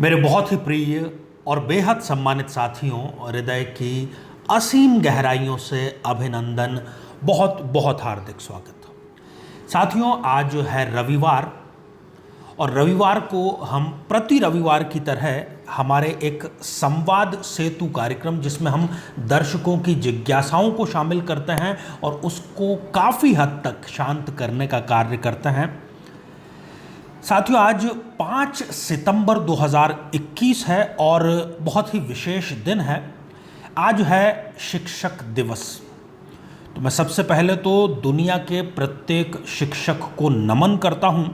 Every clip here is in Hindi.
मेरे बहुत ही प्रिय और बेहद सम्मानित साथियों, हृदय की असीम गहराइयों से अभिनंदन, बहुत बहुत हार्दिक स्वागत। साथियों, आज है रविवार और रविवार को हम प्रति रविवार की तरह हमारे एक संवाद सेतु कार्यक्रम, जिसमें हम दर्शकों की जिज्ञासाओं को शामिल करते हैं और उसको काफ़ी हद तक शांत करने का कार्य करते हैं। साथियों, आज 5 सितंबर 2021 है और बहुत ही विशेष दिन है। आज है शिक्षक दिवस। तो मैं सबसे पहले तो दुनिया के प्रत्येक शिक्षक को नमन करता हूं,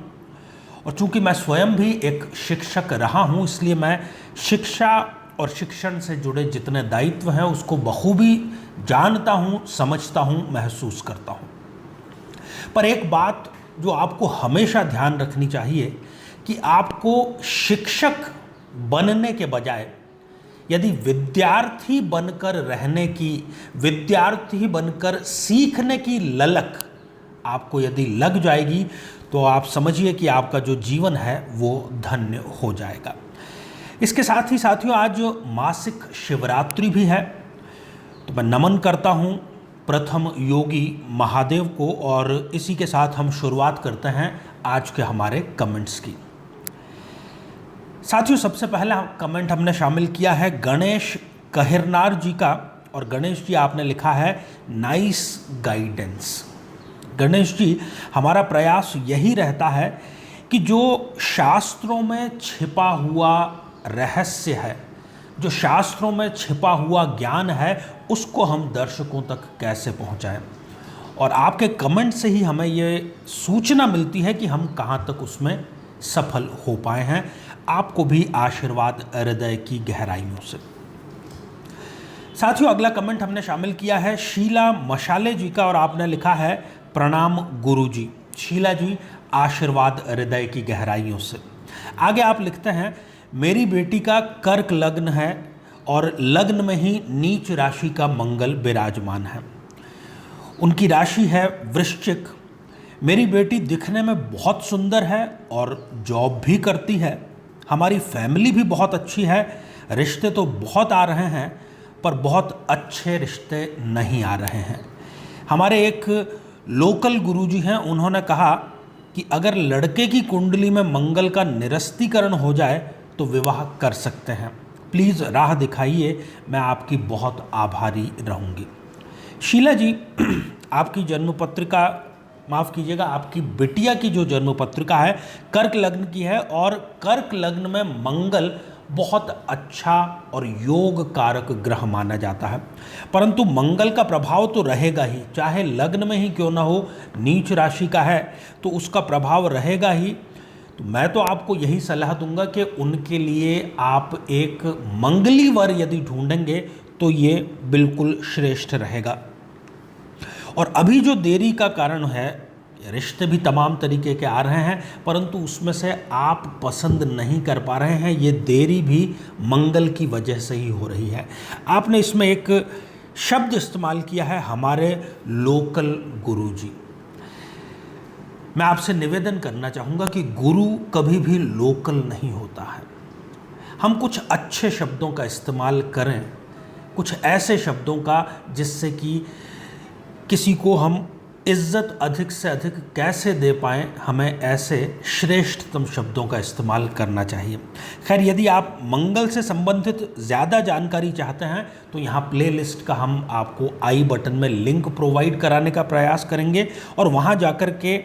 और चूंकि मैं स्वयं भी एक शिक्षक रहा हूं, इसलिए मैं शिक्षा और शिक्षण से जुड़े जितने दायित्व हैं उसको बखूबी जानता हूं, समझता हूं, महसूस करता हूं। पर एक बात जो आपको हमेशा ध्यान रखनी चाहिए कि आपको शिक्षक बनने के बजाय यदि विद्यार्थी बनकर रहने की, विद्यार्थी बनकर सीखने की ललक आपको यदि लग जाएगी, तो आप समझिए कि आपका जो जीवन है वो धन्य हो जाएगा। इसके साथ ही साथियों, आज मासिक शिवरात्रि भी है, तो मैं नमन करता हूँ प्रथम योगी महादेव को, और इसी के साथ हम शुरुआत करते हैं आज के हमारे कमेंट्स की। साथियों, सबसे पहला कमेंट हमने शामिल किया है गणेश कहिरनार जी का, और गणेश जी आपने लिखा है नाइस गाइडेंस। गणेश जी, हमारा प्रयास यही रहता है कि जो शास्त्रों में छिपा हुआ रहस्य है, जो शास्त्रों में छिपा हुआ ज्ञान है, उसको हम दर्शकों तक कैसे पहुंचाएं। और आपके कमेंट से ही हमें ये सूचना मिलती है कि हम कहां तक उसमें सफल हो पाए हैं। आपको भी आशीर्वाद हृदय की गहराइयों से। साथियों, अगला कमेंट हमने शामिल किया है शीला मशाले जी का, और आपने लिखा है प्रणाम गुरु जी। शीला जी, आशीर्वाद हृदय की गहराइयों से। आगे आप लिखते हैं मेरी बेटी का कर्क लग्न है और लग्न में ही नीच राशि का मंगल विराजमान है। उनकी राशि है वृश्चिक। मेरी बेटी दिखने में बहुत सुंदर है और जॉब भी करती है। हमारी फैमिली भी बहुत अच्छी है। रिश्ते तो बहुत आ रहे हैं, पर बहुत अच्छे रिश्ते नहीं आ रहे हैं। हमारे एक लोकल गुरुजी हैं, उन्होंने कहा कि अगर लड़के की कुंडली में मंगल का निरस्तीकरण हो जाए तो विवाह कर सकते हैं। प्लीज़ राह दिखाइए, मैं आपकी बहुत आभारी रहूँगी। शीला जी, आपकी जन्म पत्रिका, माफ़ कीजिएगा, आपकी बिटिया की जो जन्म पत्रिका है कर्क लग्न की है, और कर्क लग्न में मंगल बहुत अच्छा और योग कारक ग्रह माना जाता है। परंतु मंगल का प्रभाव तो रहेगा ही, चाहे लग्न में ही क्यों ना हो, नीच राशि का है तो उसका प्रभाव रहेगा ही। तो मैं तो आपको यही सलाह दूंगा कि उनके लिए आप एक मंगली वर यदि ढूंढेंगे तो ये बिल्कुल श्रेष्ठ रहेगा। और अभी जो देरी का कारण है, रिश्ते भी तमाम तरीके के आ रहे हैं, परंतु उसमें से आप पसंद नहीं कर पा रहे हैं। ये देरी भी मंगल की वजह से ही हो रही है। आपने इसमें एक शब्द इस्तेमाल किया है, हमारे लोकल गुरुजी। मैं आपसे निवेदन करना चाहूँगा कि गुरु कभी भी लोकल नहीं होता है। हम कुछ अच्छे शब्दों का इस्तेमाल करें, कुछ ऐसे शब्दों का जिससे कि किसी को हम इज्जत अधिक से अधिक कैसे दे पाएँ, हमें ऐसे श्रेष्ठतम शब्दों का इस्तेमाल करना चाहिए। खैर, यदि आप मंगल से संबंधित ज़्यादा जानकारी चाहते हैं तो यहाँ प्लेलिस्ट का हम आपको आई बटन में लिंक प्रोवाइड कराने का प्रयास करेंगे, और वहाँ जाकर के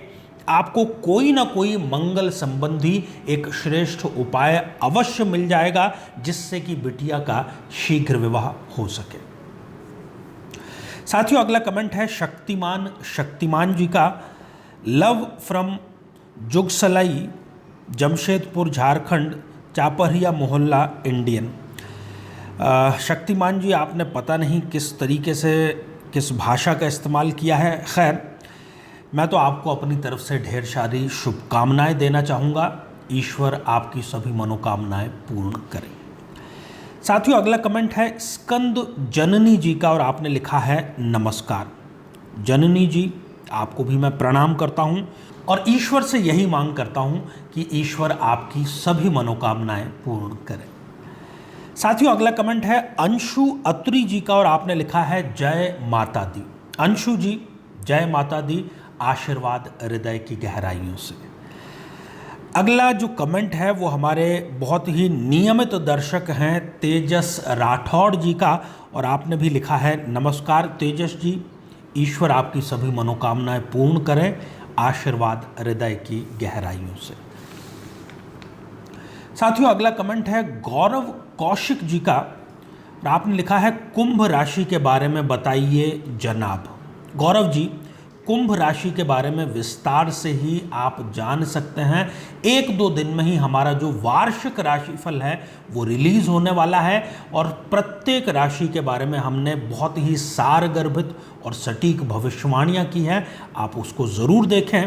आपको कोई ना कोई मंगल संबंधी एक श्रेष्ठ उपाय अवश्य मिल जाएगा, जिससे कि बिटिया का शीघ्र विवाह हो सके। साथियों, अगला कमेंट है शक्तिमान जी का, लव फ्रॉम जुगसलाई, जमशेदपुर, झारखंड, चापरिया मोहल्ला, इंडियन। शक्तिमान जी, आपने पता नहीं किस तरीके से, किस भाषा का इस्तेमाल किया है। खैर, मैं तो आपको अपनी तरफ से ढेर सारी शुभकामनाएं देना चाहूँगा। ईश्वर आपकी सभी मनोकामनाएं पूर्ण करें। साथियों, अगला कमेंट है स्कंद जननी जी का, और आपने लिखा है नमस्कार। जननी जी, आपको भी मैं प्रणाम करता हूं और ईश्वर से यही मांग करता हूं कि ईश्वर आपकी सभी मनोकामनाएं पूर्ण करे। साथियों, अगला कमेंट है अंशु अत्री जी का और आपने लिखा है जय माता दी। अंशु जी, जय माता दी, आशीर्वाद हृदय की गहराइयों से। अगला जो कमेंट है वो हमारे बहुत ही नियमित दर्शक हैं तेजस राठौड़ जी का और आपने भी लिखा है नमस्कार तेजस जी, ईश्वर आपकी सभी मनोकामनाएं पूर्ण करें, आशीर्वाद हृदय की गहराइयों से। साथियों, अगला कमेंट है गौरव कौशिक जी का और आपने लिखा है कुंभ राशि के बारे में बताइए जनाब। गौरव जी, कुंभ राशि के बारे में विस्तार से ही आप जान सकते हैं। 1-2 दिन में ही हमारा जो वार्षिक राशिफल है वो रिलीज होने वाला है और प्रत्येक राशि के बारे में हमने बहुत ही सारगर्भित और सटीक भविष्यवाणियां की हैं। आप उसको ज़रूर देखें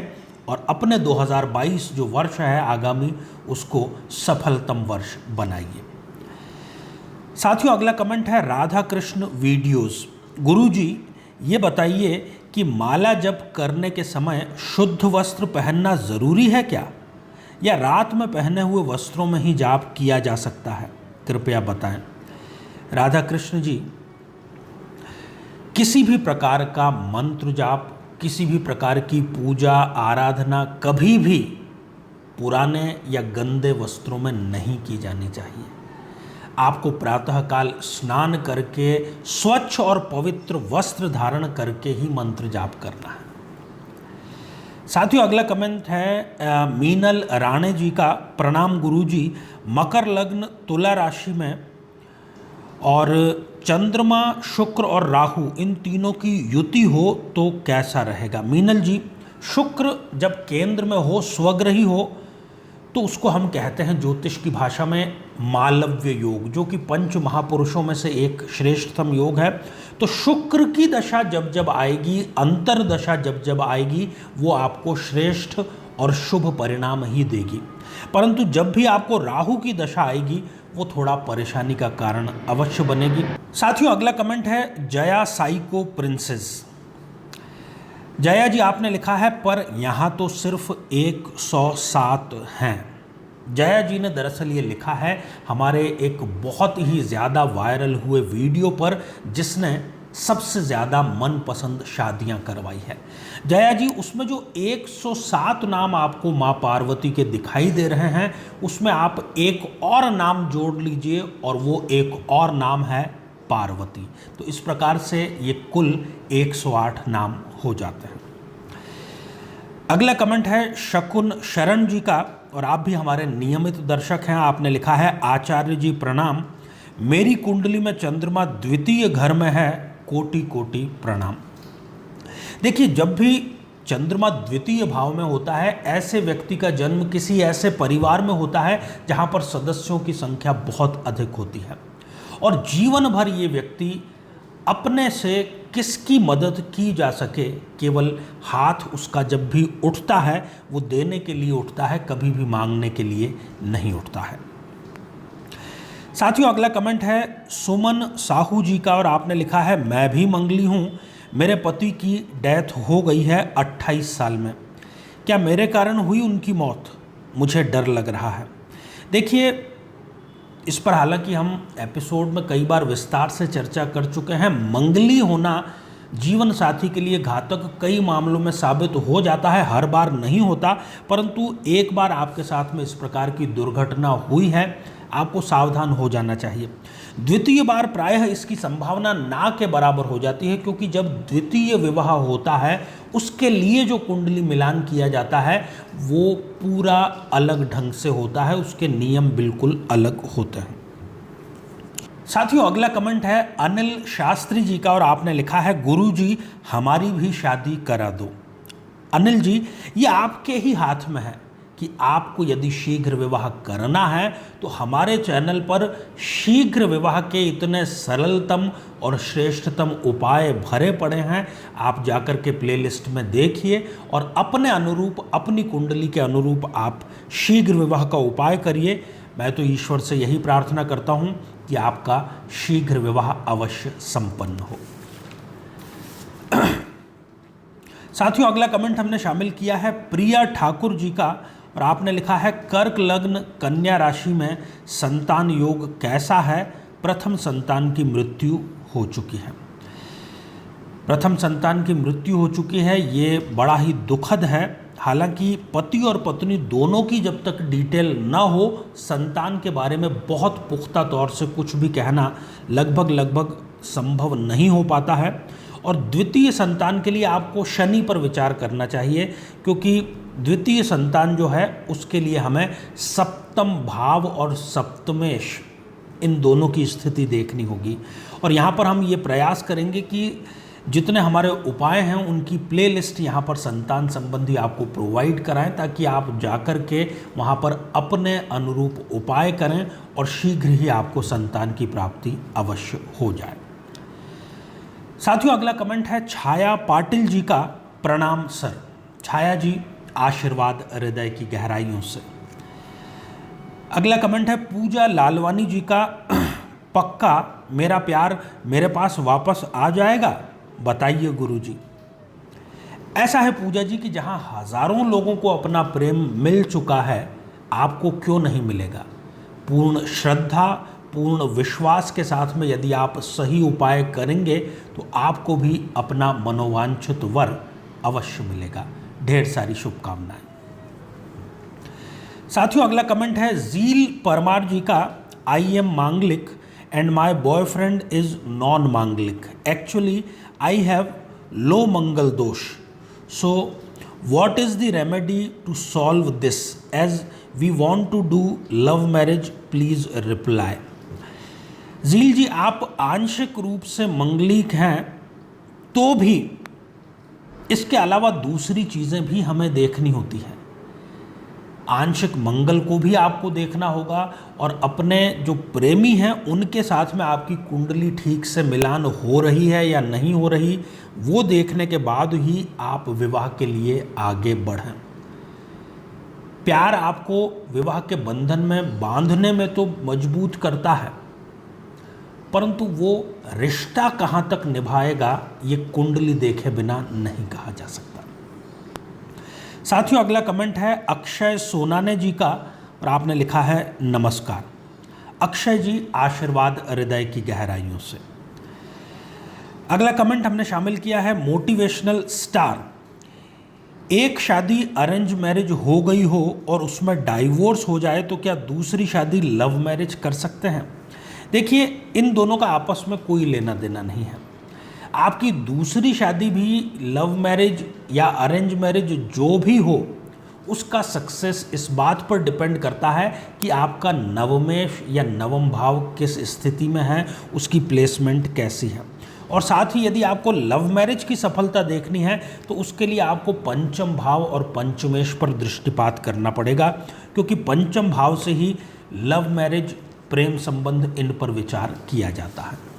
और अपने 2022 जो वर्ष है आगामी, उसको सफलतम वर्ष बनाइए। साथियों, अगला कमेंट है राधा कृष्ण वीडियोस। गुरुजी, ये बताइए कि माला जप करने के समय शुद्ध वस्त्र पहनना ज़रूरी है क्या, या रात में पहने हुए वस्त्रों में ही जाप किया जा सकता है? कृपया बताएं। राधा कृष्ण जी, किसी भी प्रकार का मंत्र जाप, किसी भी प्रकार की पूजा आराधना कभी भी पुराने या गंदे वस्त्रों में नहीं की जानी चाहिए। आपको प्रातःकाल स्नान करके स्वच्छ और पवित्र वस्त्र धारण करके ही मंत्र जाप करना है। साथियों, अगला कमेंट है मीनल राणे जी का। प्रणाम गुरुजी, मकर लग्न तुला राशि में और चंद्रमा शुक्र और राहु इन तीनों की युति हो तो कैसा रहेगा? मीनल जी, शुक्र जब केंद्र में हो, स्वग्रही हो, तो उसको हम कहते हैं ज्योतिष की भाषा में मालव्य योग, जो कि पंच महापुरुषों में से एक श्रेष्ठतम योग है। तो शुक्र की दशा जब जब आएगी, अंतर दशा जब जब आएगी, वो आपको श्रेष्ठ और शुभ परिणाम ही देगी। परंतु जब भी आपको राहु की दशा आएगी, वो थोड़ा परेशानी का कारण अवश्य बनेगी। साथियों, अगला कमेंट है जया साइको प्रिंसेस। जया जी, आपने लिखा है पर यहाँ तो सिर्फ 107 हैं। जया जी ने दरअसल ये लिखा है हमारे एक बहुत ही ज़्यादा वायरल हुए वीडियो पर, जिसने सबसे ज़्यादा मनपसंद शादियां करवाई है। जया जी, उसमें जो 107 नाम आपको माँ पार्वती के दिखाई दे रहे हैं, उसमें आप एक और नाम जोड़ लीजिए और वो एक और नाम है पार्वती। तो इस प्रकार से ये कुल 108 नाम हो जाते हैं। अगला कमेंट है शकुन शरण जी का और आप भी हमारे नियमित दर्शक हैं। आपने लिखा है आचार्य जी प्रणाम, मेरी कुंडली में चंद्रमा द्वितीय घर में है, कोटि कोटि प्रणाम। देखिए, जब भी चंद्रमा द्वितीय भाव में होता है, ऐसे व्यक्ति का जन्म किसी ऐसे परिवार में होता है जहां पर सदस्यों की संख्या बहुत अधिक होती है और जीवन भर ये व्यक्ति अपने से किसकी मदद की जा सके, केवल हाथ उसका जब भी उठता है वो देने के लिए उठता है, कभी भी मांगने के लिए नहीं उठता है। साथियों, अगला कमेंट है सुमन साहू जी का और आपने लिखा है मैं भी मंगली हूँ, मेरे पति की डेथ हो गई है 28 साल में, क्या मेरे कारण हुई उनकी मौत? मुझे डर लग रहा है। देखिए, इस पर हालांकि हम एपिसोड में कई बार विस्तार से चर्चा कर चुके हैं। मंगली होना जीवन साथी के लिए घातक कई मामलों में साबित हो जाता है, हर बार नहीं होता, परंतु एक बार आपके साथ में इस प्रकार की दुर्घटना हुई है, आपको सावधान हो जाना चाहिए। द्वितीय बार प्रायः इसकी संभावना ना के बराबर हो जाती है, क्योंकि जब द्वितीय विवाह होता है उसके लिए जो कुंडली मिलान किया जाता है वो पूरा अलग ढंग से होता है, उसके नियम बिल्कुल अलग होते हैं। साथियों, अगला कमेंट है अनिल शास्त्री जी का और आपने लिखा है गुरुजी हमारी भी शादी करा दो। अनिल जी, ये आपके ही हाथ में है कि आपको यदि शीघ्र विवाह करना है तो हमारे चैनल पर शीघ्र विवाह के इतने सरलतम और श्रेष्ठतम उपाय भरे पड़े हैं। आप जाकर के प्लेलिस्ट में देखिए और अपने अनुरूप, अपनी कुंडली के अनुरूप आप शीघ्र विवाह का उपाय करिए। मैं तो ईश्वर से यही प्रार्थना करता हूँ कि आपका शीघ्र विवाह अवश्य संपन्न हो। साथियों अगला कमेंट हमने शामिल किया है प्रिया ठाकुर जी का, और आपने लिखा है कर्क लग्न कन्या राशि में संतान योग कैसा है? प्रथम संतान की मृत्यु हो चुकी है। प्रथम संतान की मृत्यु हो चुकी है, ये बड़ा ही दुखद है। हालांकि पति और पत्नी दोनों की जब तक डिटेल ना हो, संतान के बारे में बहुत पुख्ता तौर से कुछ भी कहना लगभग संभव नहीं हो पाता है। और द्वितीय संतान के लिए आपको शनि पर विचार करना चाहिए, क्योंकि द्वितीय संतान जो है उसके लिए हमें सप्तम भाव और सप्तमेश इन दोनों की स्थिति देखनी होगी। और यहाँ पर हम ये प्रयास करेंगे कि जितने हमारे उपाय हैं उनकी प्लेलिस्ट यहाँ पर संतान संबंधी आपको प्रोवाइड कराएं, ताकि आप जाकर के वहाँ पर अपने अनुरूप उपाय करें और शीघ्र ही आपको संतान की प्राप्ति अवश्य हो जाए। साथियों अगला कमेंट है छाया पाटिल जी का, प्रणाम सर। छाया जी आशीर्वाद हृदय की गहराइयों से। अगला कमेंट है पूजा लालवानी जी का, पक्का मेरा प्यार मेरे पास वापस आ जाएगा, बताइए गुरुजी। ऐसा है पूजा जी कि जहां हजारों लोगों को अपना प्रेम मिल चुका है, आपको क्यों नहीं मिलेगा? पूर्ण श्रद्धा, पूर्ण विश्वास के साथ में यदि आप सही उपाय करेंगे तो आपको भी अपना मनोवांछित वर अवश्य मिलेगा। ढेर सारी शुभकामनाएं। साथियों अगला कमेंट है जील परमार जी का, आई एम मांगलिक and my boyfriend is non-manglik. Actually, I have low mangal dosh. So, what is the remedy to solve this? As we want to do love marriage, please reply. जील जी आप आंशिक रूप से मंगलिक हैं, तो भी इसके अलावा दूसरी चीज़ें भी हमें देखनी होती हैं। आंशिक मंगल को भी आपको देखना होगा और अपने जो प्रेमी हैं उनके साथ में आपकी कुंडली ठीक से मिलान हो रही है या नहीं हो रही, वो देखने के बाद ही आप विवाह के लिए आगे बढ़ें। प्यार आपको विवाह के बंधन में बांधने में तो मजबूत करता है, परंतु वो रिश्ता कहाँ तक निभाएगा ये कुंडली देखे बिना नहीं कहा जा सकता। साथियों अगला कमेंट है अक्षय सोनाने जी का, और आपने लिखा है नमस्कार। अक्षय जी आशीर्वाद हृदय की गहराइयों से। अगला कमेंट हमने शामिल किया है मोटिवेशनल स्टार, एक शादी अरेंज मैरिज हो गई हो और उसमें डाइवोर्स हो जाए तो क्या दूसरी शादी लव मैरिज कर सकते हैं? देखिए इन दोनों का आपस में कोई लेना देना नहीं है। आपकी दूसरी शादी भी लव मैरिज या अरेंज मैरिज जो भी हो, उसका सक्सेस इस बात पर डिपेंड करता है कि आपका नवमेश या नवम भाव किस स्थिति में है, उसकी प्लेसमेंट कैसी है। और साथ ही यदि आपको लव मैरिज की सफलता देखनी है तो उसके लिए आपको पंचम भाव और पंचमेश पर दृष्टिपात करना पड़ेगा, क्योंकि पंचम भाव से ही लव मैरिज, प्रेम संबंध, इन पर विचार किया जाता है।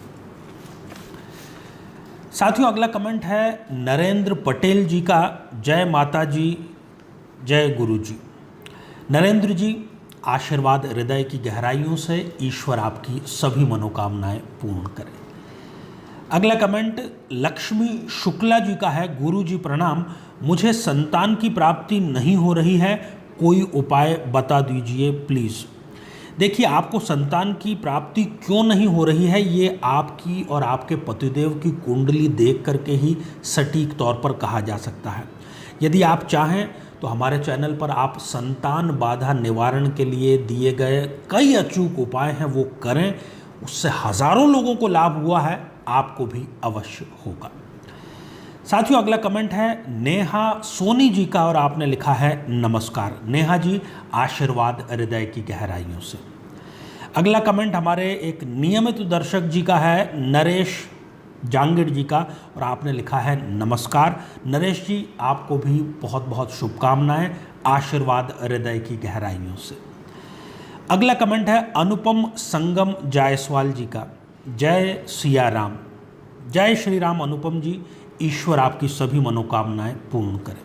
साथियों अगला कमेंट है नरेंद्र पटेल जी का, जय माता जी जय गुरु जी। नरेंद्र जी आशीर्वाद हृदय की गहराइयों से, ईश्वर आपकी सभी मनोकामनाएं पूर्ण करे। अगला कमेंट लक्ष्मी शुक्ला जी का है, गुरु जी प्रणाम, मुझे संतान की प्राप्ति नहीं हो रही है, कोई उपाय बता दीजिए प्लीज़। देखिए आपको संतान की प्राप्ति क्यों नहीं हो रही है, ये आपकी और आपके पतिदेव की कुंडली देख करके ही सटीक तौर पर कहा जा सकता है। यदि आप चाहें तो हमारे चैनल पर आप संतान बाधा निवारण के लिए दिए गए कई अचूक उपाय हैं वो करें, उससे हज़ारों लोगों को लाभ हुआ है, आपको भी अवश्य होगा। साथियों अगला कमेंट है नेहा सोनी जी का, और आपने लिखा है नमस्कार। नेहा जी आशीर्वाद हृदय की गहराइयों से। अगला कमेंट हमारे एक नियमित दर्शक जी का है नरेश जांगिड़ जी का, और आपने लिखा है नमस्कार। नरेश जी आपको भी बहुत बहुत शुभकामनाएं आशीर्वाद हृदय की गहराइयों से। अगला कमेंट है अनुपम संगम जायसवाल जी का, जय सिया राम। जय श्री राम अनुपम जी, ईश्वर आपकी सभी मनोकामनाएं पूर्ण करें।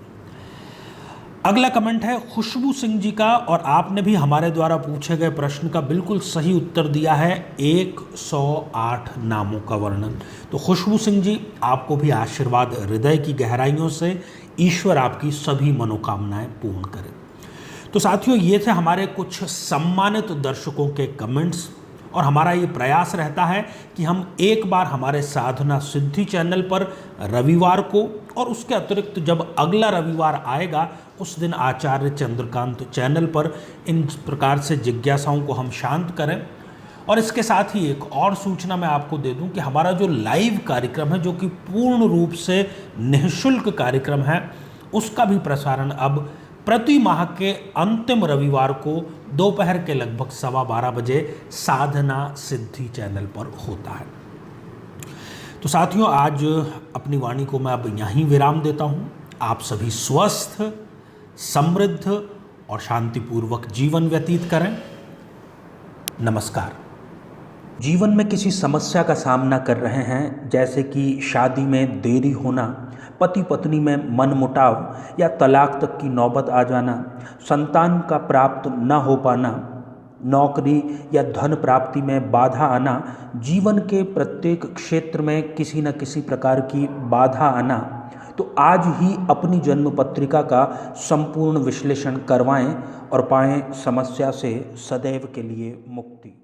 अगला कमेंट है खुशबू सिंह जी का, और आपने भी हमारे द्वारा पूछे गए प्रश्न का बिल्कुल सही उत्तर दिया है, 108 नामों का वर्णन। तो खुशबू सिंह जी, आपको भी आशीर्वाद हृदय की गहराइयों से, ईश्वर आपकी सभी मनोकामनाएं पूर्ण करे। तो साथियों, ये थे हमारे कुछ सम्मानित दर्शकों के कमेंट्स, और हमारा ये प्रयास रहता है कि हम एक बार हमारे साधना सिद्धि चैनल पर रविवार को, और उसके अतिरिक्त जब अगला रविवार आएगा उस दिन आचार्य चंद्रकांत चैनल पर इन प्रकार से जिज्ञासाओं को हम शांत करें। और इसके साथ ही एक और सूचना मैं आपको दे दूं कि हमारा जो लाइव कार्यक्रम है, जो कि पूर्ण रूप से निःशुल्क कार्यक्रम है, उसका भी प्रसारण अब प्रति माह के अंतिम रविवार को दोपहर के लगभग 12:15 बजे साधना सिद्धि चैनल पर होता है। तो साथियों, आज अपनी वाणी को मैं अब यहीं विराम देता हूँ। आप सभी स्वस्थ, समृद्ध और शांतिपूर्वक जीवन व्यतीत करें। नमस्कार। जीवन में किसी समस्या का सामना कर रहे हैं, जैसे कि शादी में देरी होना, पति पत्नी में मनमुटाव या तलाक तक की नौबत आ जाना, संतान का प्राप्त न हो पाना, नौकरी या धन प्राप्ति में बाधा आना, जीवन के प्रत्येक क्षेत्र में किसी न किसी प्रकार की बाधा आना, तो आज ही अपनी जन्म पत्रिका का संपूर्ण विश्लेषण करवाएं और पाएं समस्या से सदैव के लिए मुक्ति।